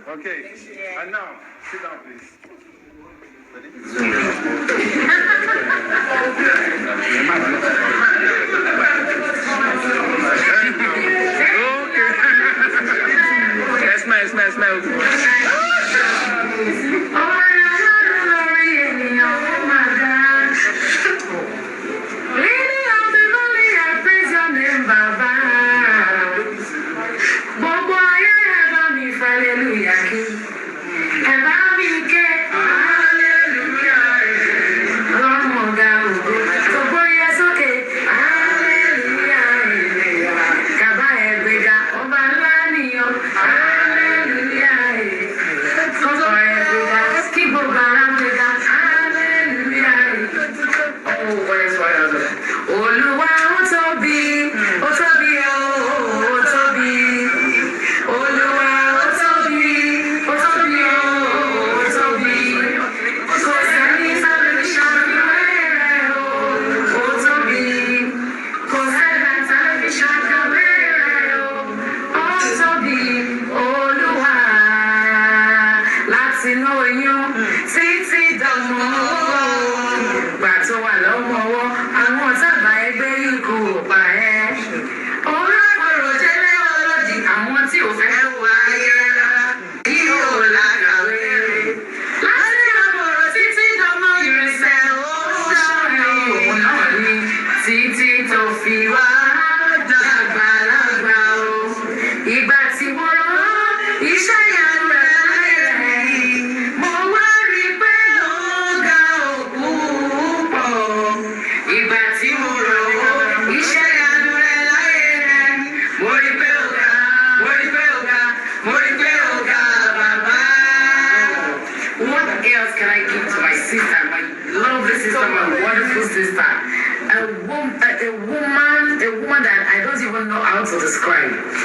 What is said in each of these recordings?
Okay, and now, sit down, please. Ready? Okay. Smile.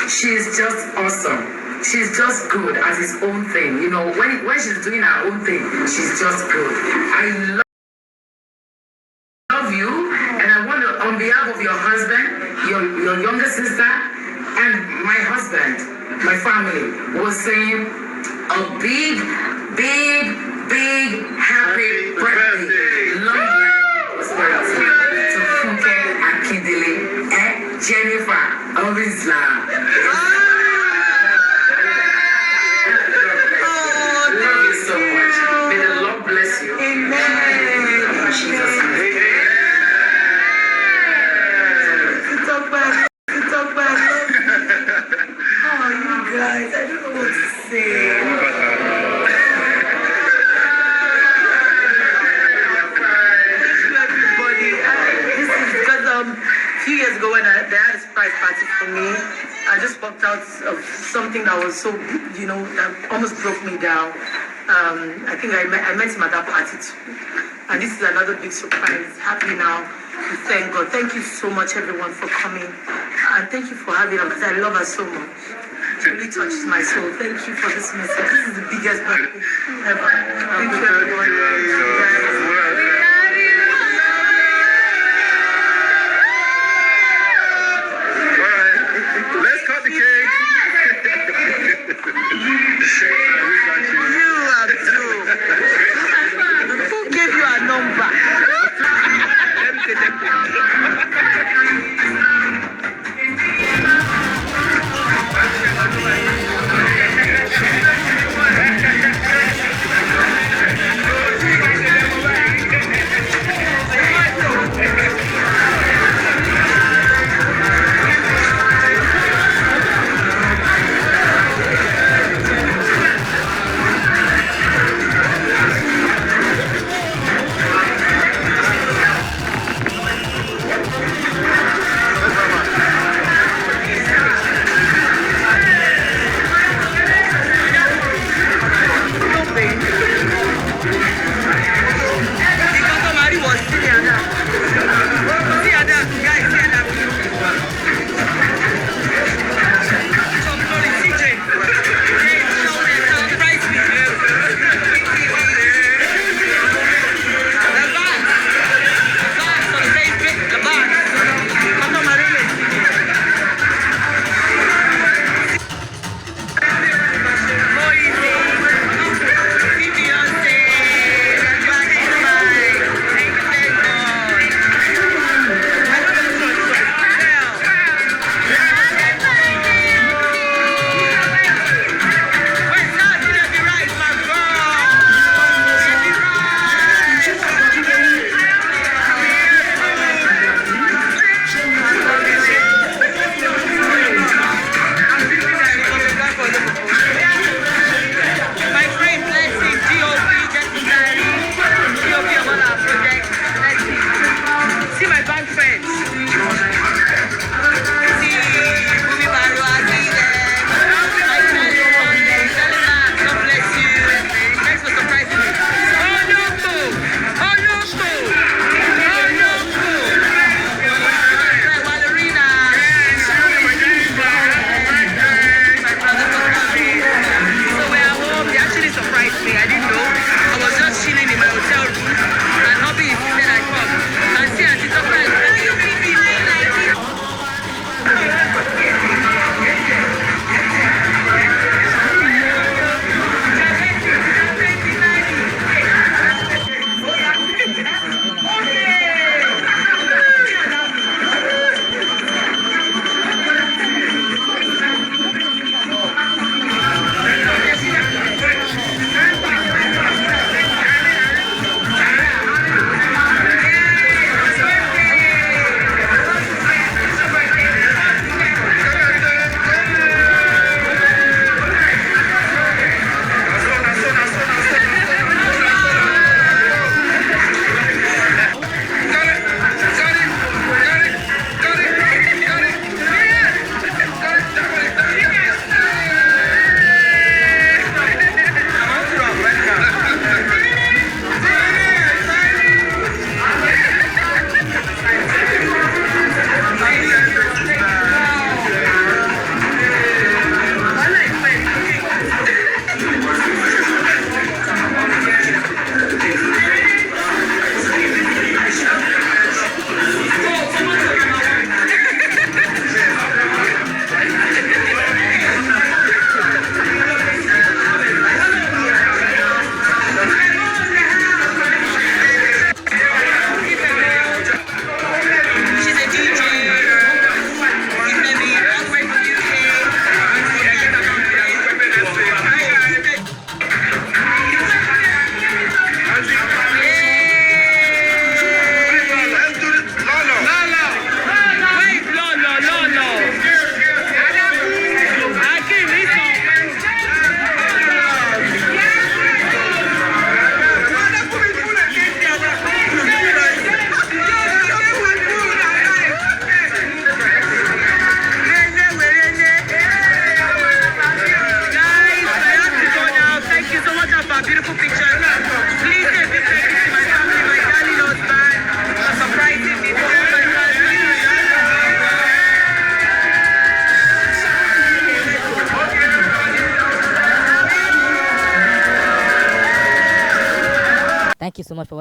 She's just awesome. She's just good as his own thing. You know, when she's doing her own thing, she's just good. I love you, and I want to, on behalf of your husband, your younger sister, and my husband, my family, was saying a big happy birthday. Long life, prosperity to Funke Akindele and Jennifer Orisla. Love you so much. May the Lord bless you. Amen. In Jesus' name. Talk back. How are you guys? I don't know what to say. A few years ago when they had a surprise party for me, I just popped out of something that was so, that almost broke me down. I think I met him at that party too. And this is another big surprise. Happy now. We thank God. Thank you so much, everyone, for coming. And thank you for having her, because I love her so much. It really touches my soul. Thank you for this message. This is the biggest birthday ever. Thank you, everyone. Who gave you a number?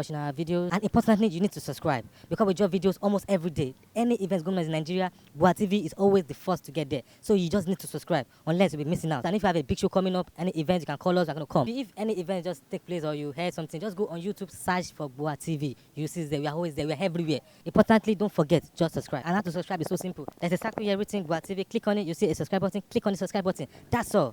watching our videos. And importantly, you need to subscribe because we drop videos almost every day. Any events going on in Nigeria, Boa TV is always the first to get there. So you just need to subscribe unless you'll be missing out. And if you have a big show coming up, any event, you can call us, we're going to come. If any event just take place or you heard something, just go on YouTube, search for Boa TV. You see there, we are always there, we are everywhere. Importantly, don't forget, just subscribe. And how to subscribe is so simple. There's a circle here written Boa TV. Click on it, you see a subscribe button. Click on the subscribe button. That's all.